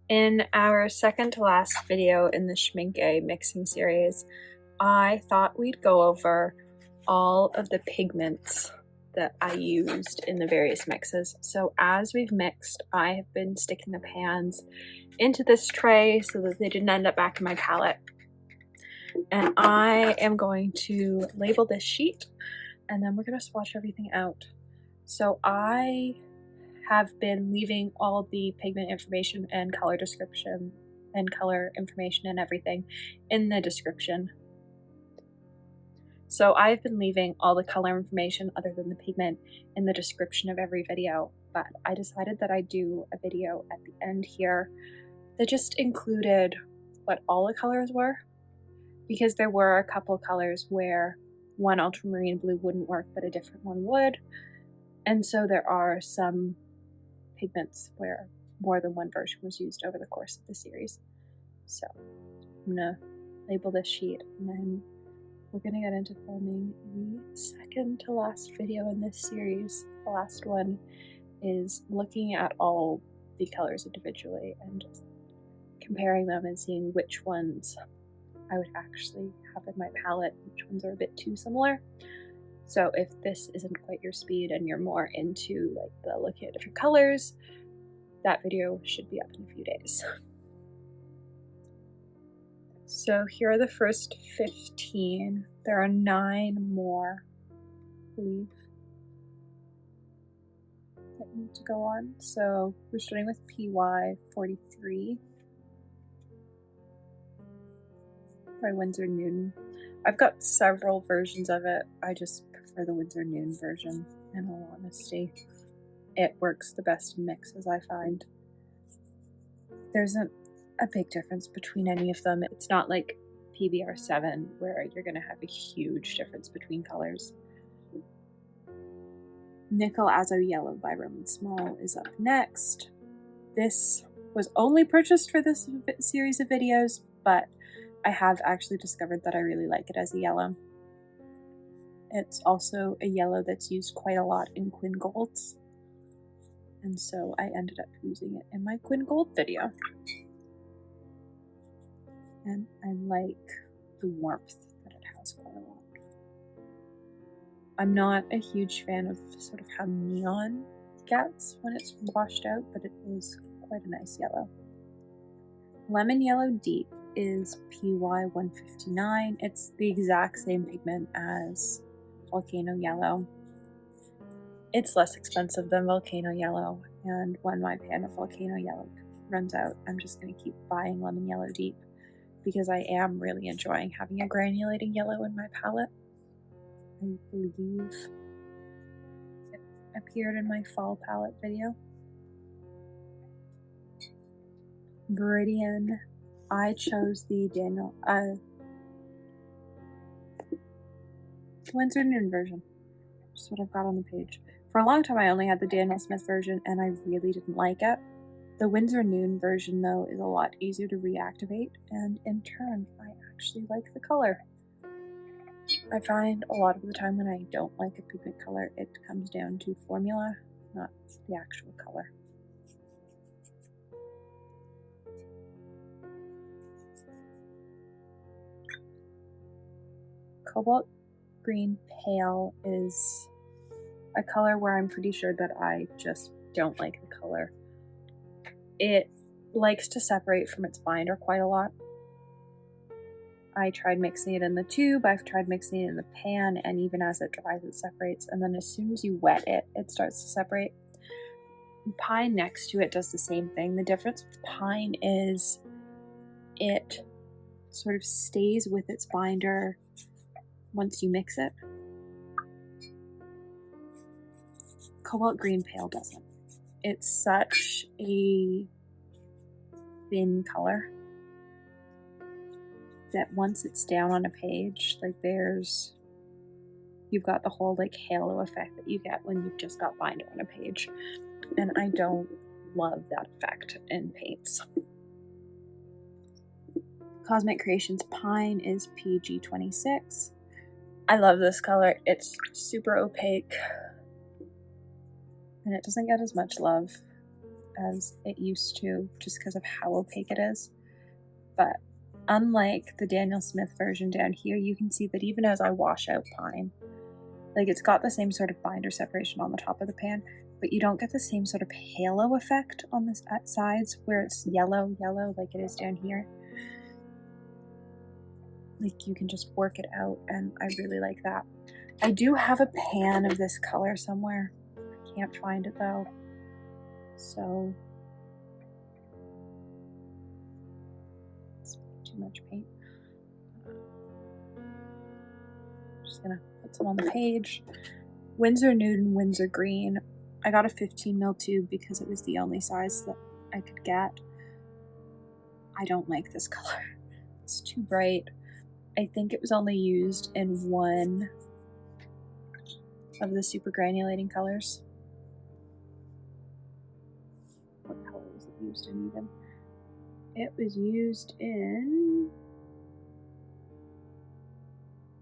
In our second to last video in the Schmincke mixing series, I thought we'd go over all of the pigments that I used in the various mixes. So as we've mixed, I have been sticking the pans into this tray so that they didn't end up back in my palette. And I am going to label this sheet and then we're going to swatch everything out. So I have been leaving all the pigment information and color description and color information and everything in the description. So I've been leaving all the color information other than the pigment in the description of every video, but I decided that I'd do a video at the end here that just included what all the colors were, because there were a couple colors where one ultramarine blue wouldn't work but a different one would, and so there are some pigments where more than one version was used over the course of the series. So I'm gonna label this sheet and then we're gonna get into filming the second to last video in this series. The last one is looking at all the colors individually and just comparing them and seeing which ones I would actually have in my palette, which ones are a bit too similar. So if this isn't quite your speed and you're more into like the looking at different colors, that video should be up in a few days. So here are the first 15. There are 9 more, I believe, that need to go on. So we're starting with PY43 by Winsor Newton. I've got several versions of it. I just prefer the Winsor Newton version, in all honesty. It works the best in mixes, I find. There isn't a big difference between any of them. It's not like PBR7 where you're going to have a huge difference between colors. Nickel Azo Yellow by Szmal is up next. This was only purchased for this series of videos, but I have actually discovered that I really like it as a yellow. It's also a yellow that's used quite a lot in Quin Golds, and so I ended up using it in my Quin Gold video. And I like the warmth that it has quite a lot. I'm not a huge fan of sort of how neon it gets when it's washed out, but it is quite a nice yellow. Lemon Yellow Deep is PY159. It's the exact same pigment as Volcano Yellow. It's less expensive than Volcano Yellow, and when my pan of Volcano Yellow runs out, I'm just going to keep buying Lemon Yellow Deep because I am really enjoying having a granulating yellow in my palette. I believe it appeared in my fall palette video. Viridian. I chose the Winsor Newton version, just what I've got on the page. For a long time I only had the Daniel Smith version and I really didn't like it. The Winsor Newton version though is a lot easier to reactivate, and in turn I actually like the color. I find a lot of the time when I don't like a pigment color, it comes down to formula, not the actual color. Cobalt Green Pale is a color where I'm pretty sure that I just don't like the color. It likes to separate from its binder quite a lot. I tried mixing it in the tube, I've tried mixing it in the pan, and even as it dries it separates, and then as soon as you wet it, it starts to separate. Pine next to it does the same thing. The difference with pine is it sort of stays with its binder once you mix it. Cobalt Green Pale doesn't. It's such a thin color that once it's down on a page, like you've got the whole like halo effect that you get when you've just got binder on a page. And I don't love that effect in paints. Cosmic Creations Pine is PG26. I love this color. It's super opaque and it doesn't get as much love as it used to, just because of how opaque it is. But unlike the Daniel Smith version down here, you can see that even as I wash out pine, like it's got the same sort of binder separation on the top of the pan, but you don't get the same sort of halo effect on the sides where it's yellow like it is down here. Like you can just work it out, and I really like that. I do have a pan of this color somewhere. I can't find it though. So it's too much paint. I'm just gonna put some on the page. Winsor Newton, Winsor Green. I got a 15 ml tube because it was the only size that I could get. I don't like this color. It's too bright. I think it was only used in one of the super granulating colors. What color was it used in even? It was used in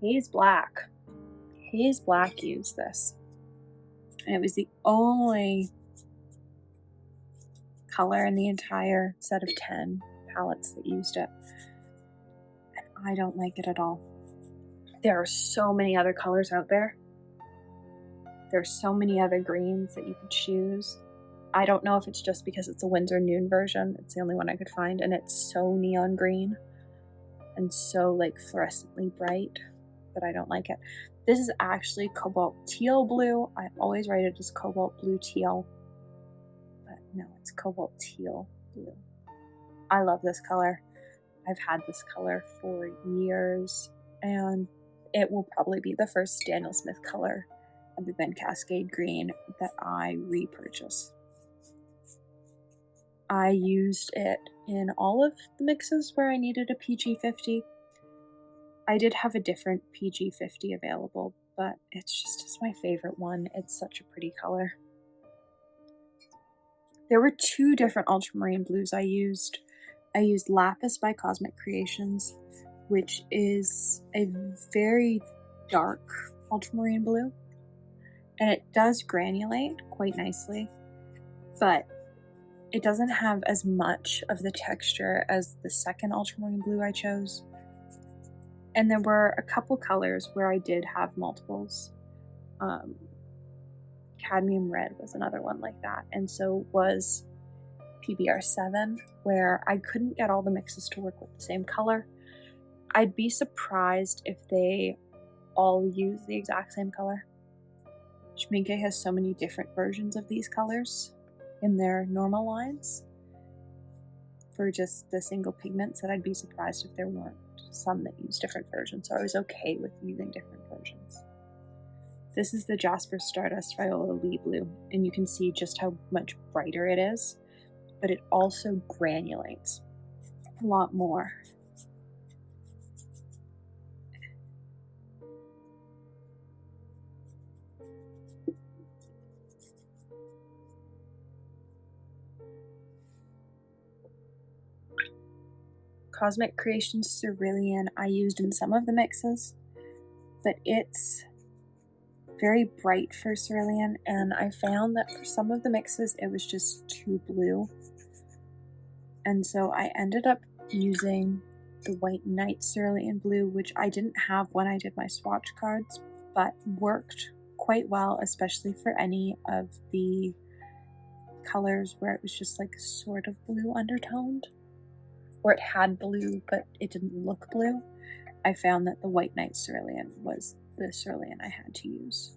Haze Black. Haze Black used this. And it was the only color in the entire set of 10 palettes that used it. I don't like it at all. There are so many other colors out there. There's so many other greens that you could choose. I don't know if it's just because it's a Winsor Newton version. It's the only one I could find, and it's so neon green and so like fluorescently bright that I don't like it. This is actually Cobalt Teal Blue. I always write it as Cobalt Blue Teal, but no, it's Cobalt Teal Blue. I love this color. I've had this color for years, and it will probably be the first Daniel Smith color other than Cascade Green that I repurchase. I used it in all of the mixes where I needed a PG50. I did have a different PG50 available, but it's my favorite one. It's such a pretty color. There were two different ultramarine blues I used. I used Lapis by Cosmic Creations, which is a very dark ultramarine blue, and it does granulate quite nicely, but it doesn't have as much of the texture as the second ultramarine blue I chose. And there were a couple colors where I did have multiples. Cadmium Red was another one like that, and so was PBR7, where I couldn't get all the mixes to work with the same color. I'd be surprised if they all use the exact same color. Schmincke has so many different versions of these colors in their normal lines for just the single pigments that I'd be surprised if there weren't some that use different versions, so I was okay with using different versions. This is the Jasper Stardust Viola Lee Blue, and you can see just how much brighter it is, but it also granulates a lot more. Cosmic Creations Cerulean I used in some of the mixes, but it's very bright for Cerulean, and I found that for some of the mixes it was just too blue. And so I ended up using the White Knight Cerulean Blue, which I didn't have when I did my swatch cards, but worked quite well, especially for any of the colors where it was just like sort of blue undertoned, or it had blue but it didn't look blue. I found that the White Knight Cerulean was the Cerulean I had to use.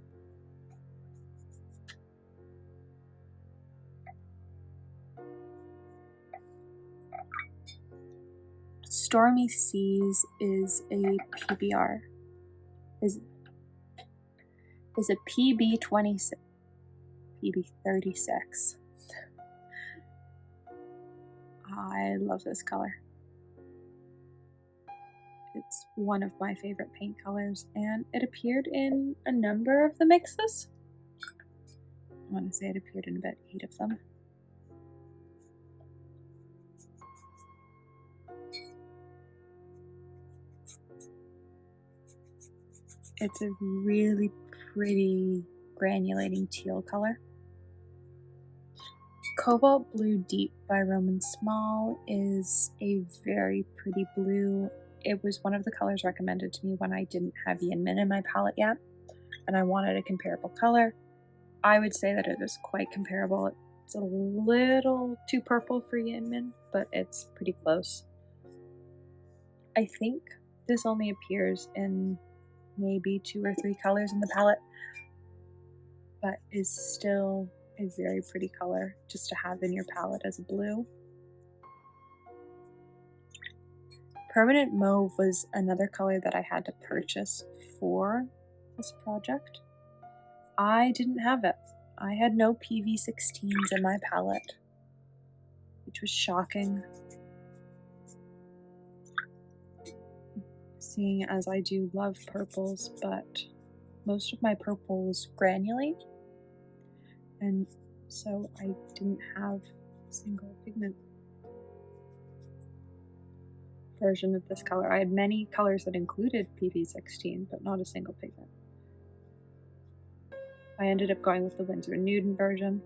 Stormy Seas is a PBR. Is a PB26. PB36. I love this color. It's one of my favorite paint colors, and it appeared in a number of the mixes. I want to say it appeared in about 8 of them. It's a really pretty granulating teal color. Cobalt Blue Deep by Szmal is a very pretty blue. It was one of the colors recommended to me when I didn't have Yinmin in my palette yet, and I wanted a comparable color. I would say that it is quite comparable. It's a little too purple for Yinmin, but it's pretty close. I think this only appears in maybe 2 or 3 colors in the palette, but is still a very pretty color just to have in your palette as a blue. Permanent Mauve was another color that I had to purchase for this project. I didn't have it. I had no PV16s in my palette, which was shocking, seeing as I do love purples, but most of my purples granulate, and so I didn't have a single pigment version of this color. I had many colors that included PV16, but not a single pigment. I ended up going with the Winsor Newton version,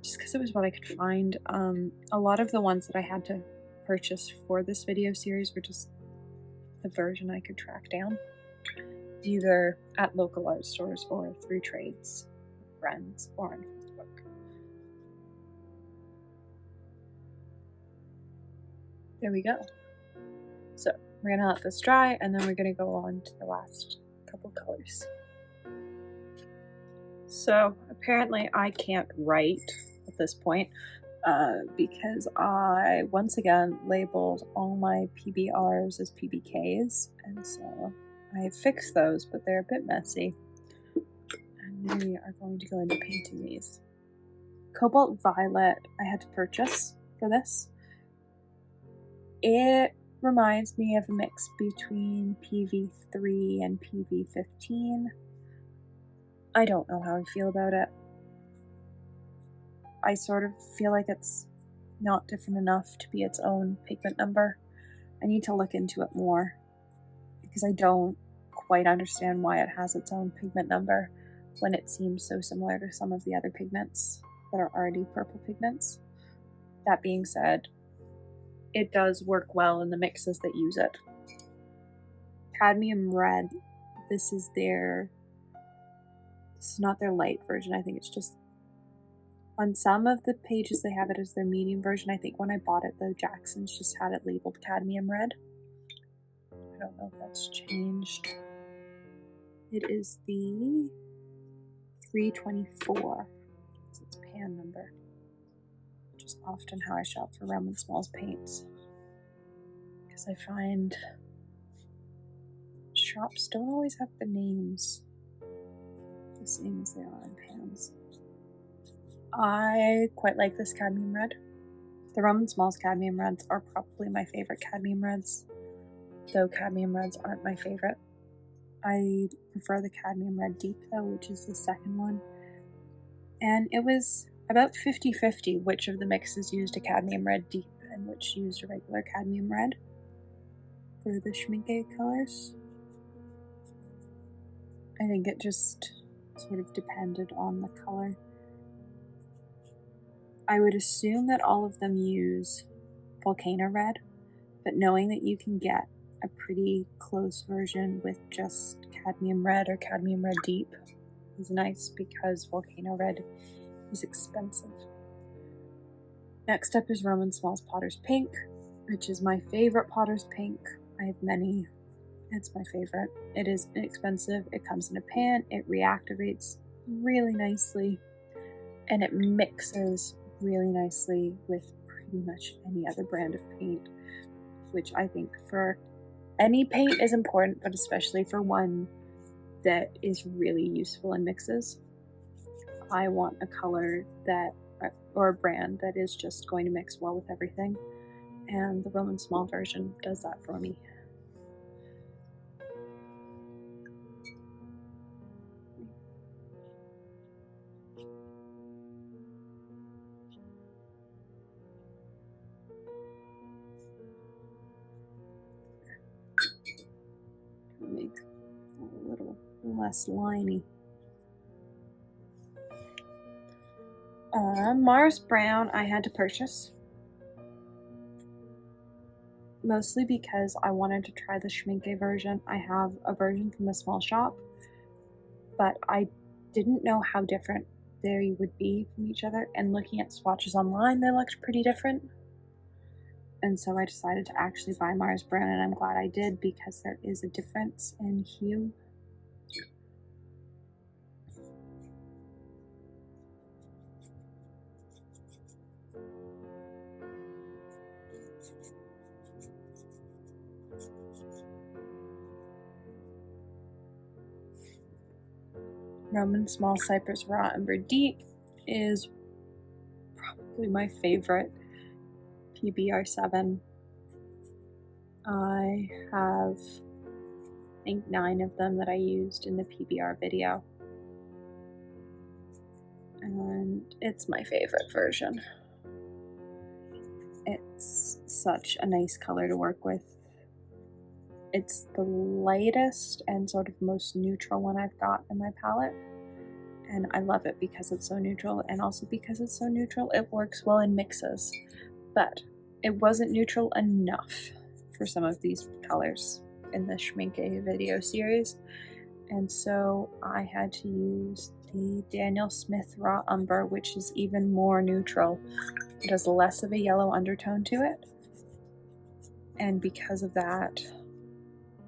just because it was what I could find. A lot of the ones that I had to purchase for this video series were just the version I could track down, either at local art stores or through trades, friends, or on Facebook. There we go. So we're gonna let this dry, and then we're gonna go on to the last couple colors. So apparently I can't write at this point because I once again labeled all my PBRs as PBKs, and so I fixed those, but they're a bit messy, and we are going to go into painting these. Cobalt Violet I had to purchase for this. It reminds me of a mix between PV3 and PV15. I don't know how I feel about it. I sort of feel like it's not different enough to be its own pigment number. I need to look into it more because I don't quite understand why it has its own pigment number when it seems so similar to some of the other pigments that are already purple pigments. That being said, it does work well in the mixes that use it. Cadmium Red, this is not their light version. I think it's just, on some of the pages they have it as their medium version. I think when I bought it though, Jackson's just had it labeled Cadmium Red. I don't know if that's changed. It is the 324. It's its pan number. Which is often how I shop for Szmal's paints. Because I find shops don't always have the names the same as they are in pans. I quite like this Cadmium Red. The Szmal's Cadmium Reds are probably my favorite Cadmium Reds, though Cadmium Reds aren't my favorite. I prefer the Cadmium Red Deep though, which is the second one. And it was about 50-50 which of the mixes used a Cadmium Red Deep and which used a regular Cadmium Red for the Schmincke colors. I think it just sort of depended on the color. I would assume that all of them use Volcano Red, but knowing that you can get a pretty close version with just Cadmium Red or Cadmium Red Deep is nice because Volcano Red is expensive. Next up is Szmal's Potter's Pink, which is my favorite Potter's Pink. I have many. It's my favorite. It is inexpensive, it comes in a pan, it reactivates really nicely, and it mixes really nicely with pretty much any other brand of paint, which I think for any paint is important, but especially for one that is really useful in mixes. I want a color that, or a brand that is just going to mix well with everything, and the Szmal version does that for me. Make it a little less liney. Mars Brown I had to purchase, mostly because I wanted to try the Schmincke version. I have a version from a small shop, but I didn't know how different they would be from each other, and looking at swatches online, they looked pretty different. And so I decided to actually buy Mars Brown, and I'm glad I did because there is a difference in hue. Roman Szmal Cypress Raw Umber Deep is probably my favorite PBR7. I have, I think, 9 of them that I used in the PBR video, and it's my favorite version. It's such a nice color to work with. It's the lightest and sort of most neutral one I've got in my palette, and I love it because it's so neutral, and also because it's so neutral it works well in mixes, but it wasn't neutral enough for some of these colors in the Schmincke video series, and so I had to use the Daniel Smith Raw Umber, which is even more neutral. It has less of a yellow undertone to it, and because of that,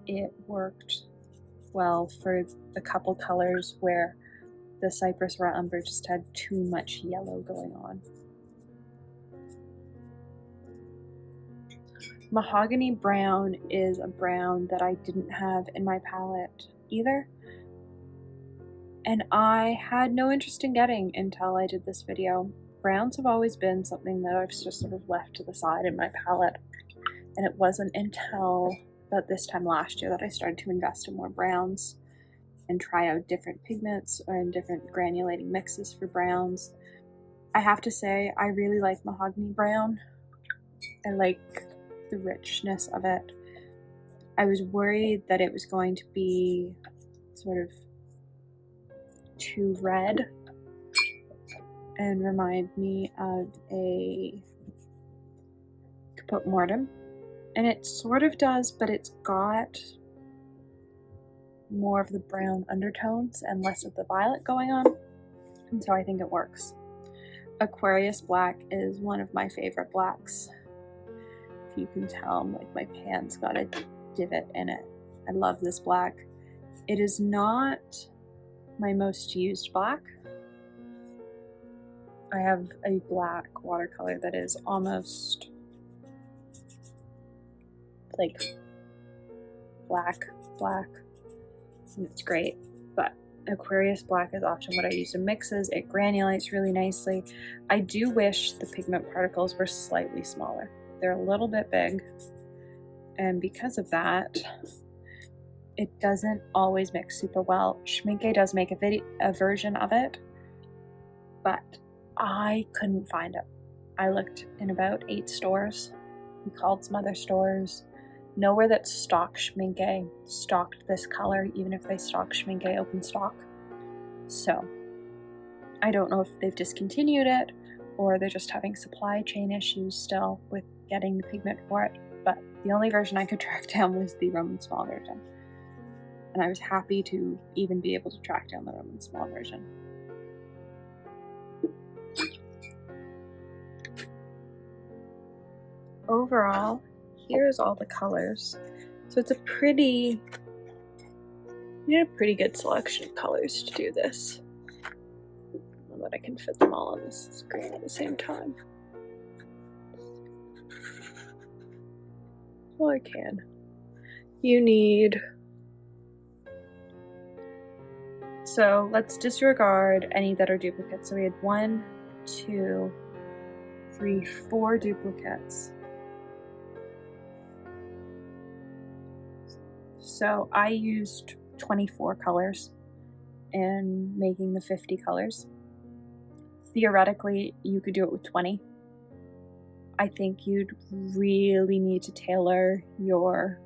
it worked well for the couple colors where the Cypress Raw Umber just had too much yellow going on. Mahogany Brown is a brown that I didn't have in my palette either, and I had no interest in getting until I did this video. Browns have always been something that I've just sort of left to the side in my palette, and it wasn't until about this time last year that I started to invest in more browns and try out different pigments and different granulating mixes for browns. I have to say, I really like Mahogany Brown. I like the richness of it. I was worried that it was going to be sort of too red and remind me of a Caput Mortem. And it sort of does, but it's got more of the brown undertones and less of the violet going on, and so I think it works. Aquarius Black is one of my favorite blacks. If you can tell, like, my pan's got a divot in it. I love this black. It is not my most used black. I have a black watercolor that is almost like black, and it's great, but Aquarius Black is often what I use in mixes. It granulates really nicely. I do wish the pigment particles were slightly smaller. They're a little bit big, and because of that, it doesn't always mix super well. Schmincke does make a version of it, but I couldn't find it. I looked in about 8 stores. We called some other stores. Nowhere that stocked Schmincke stocked this color, even if they stocked Schmincke open stock. So I don't know if they've discontinued it or they're just having supply chain issues still with getting the pigment for it, but the only version I could track down was the Roman Szmal version, and I was happy to even be able to track down the Roman Szmal version. Overall, here's all the colors. So it's a pretty good selection of colors to do this. I don't know that I can fit them all on this screen at the same time. Well, I can. You need... So let's disregard any that are duplicates. So we had 1, 2, 3, 4 duplicates. So I used 24 colors in making the 50 colors. Theoretically, you could do it with 20. I think you'd really need to tailor your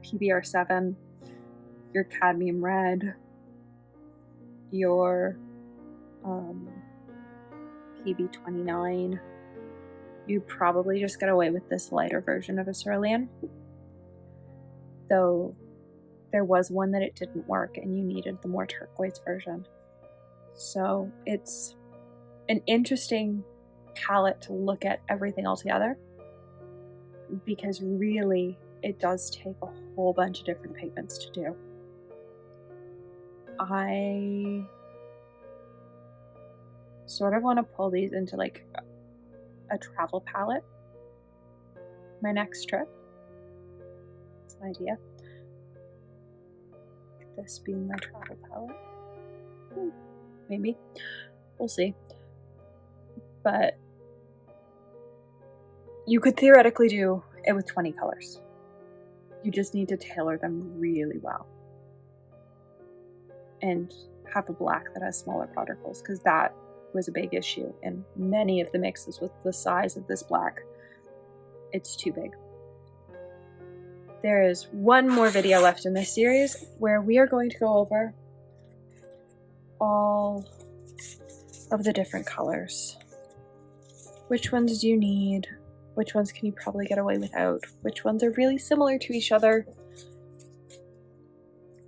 PBR7, your cadmium red, your PB29, you probably just get away with this lighter version of a Cerulean. Though there was one that it didn't work and you needed the more turquoise version. So it's an interesting palette to look at everything all together, because really it does take a whole bunch of different pigments to do. I sort of want to pull these into like a travel palette my next trip. It's an idea. This being my travel palette. Maybe. We'll see. But you could theoretically do it with 20 colors. You just need to tailor them really well. And have a black that has smaller particles, because that was a big issue in many of the mixes with the size of this black. It's too big. There is one more video left in this series where we are going to go over all of the different colors. Which ones do you need? Which ones can you probably get away without? Which ones are really similar to each other?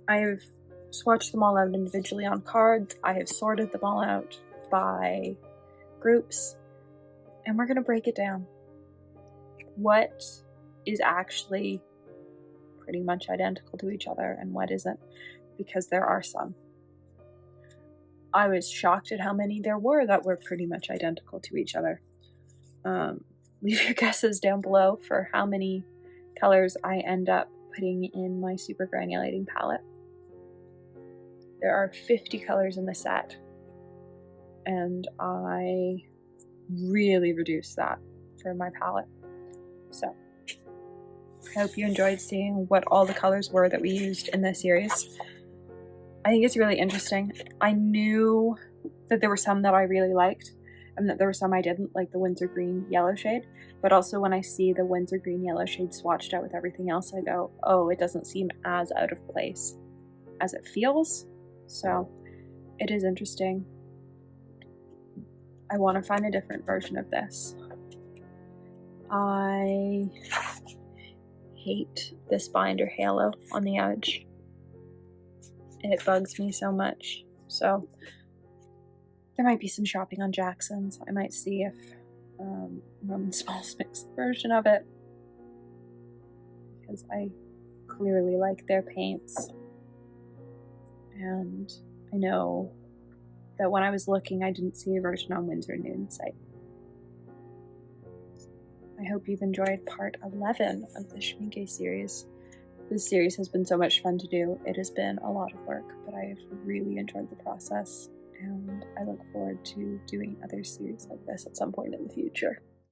I've swatched them all out individually on cards. I have sorted them all out by groups, and we're going to break it down. What is actually pretty much identical to each other and what isn't, because there are some. I was shocked at how many there were that were pretty much identical to each other. Leave your guesses down below for how many colors I end up putting in my Supergranulating palette. There are 50 colors in the set, and I really reduced that for my palette. So I hope you enjoyed seeing what all the colors were that we used in this series. I think it's really interesting. I knew that there were some that I really liked and that there were some I didn't, like the Winsor Green yellow shade, but also when I see the Winsor Green yellow shade swatched out with everything else, I go, oh, it doesn't seem as out of place as it feels. So it is interesting. I want to find a different version of this. I hate this binder halo on the edge. It bugs me so much. So there might be some shopping on Jackson's. I might see if Roman Szmal's makes a version of it, because I clearly like their paints. And I know that when I was looking, I didn't see a version on Winsor Newton's site. I hope you've enjoyed part 11 of the Schmincke series. This series has been so much fun to do. It has been a lot of work, but I've really enjoyed the process, and I look forward to doing other series like this at some point in the future.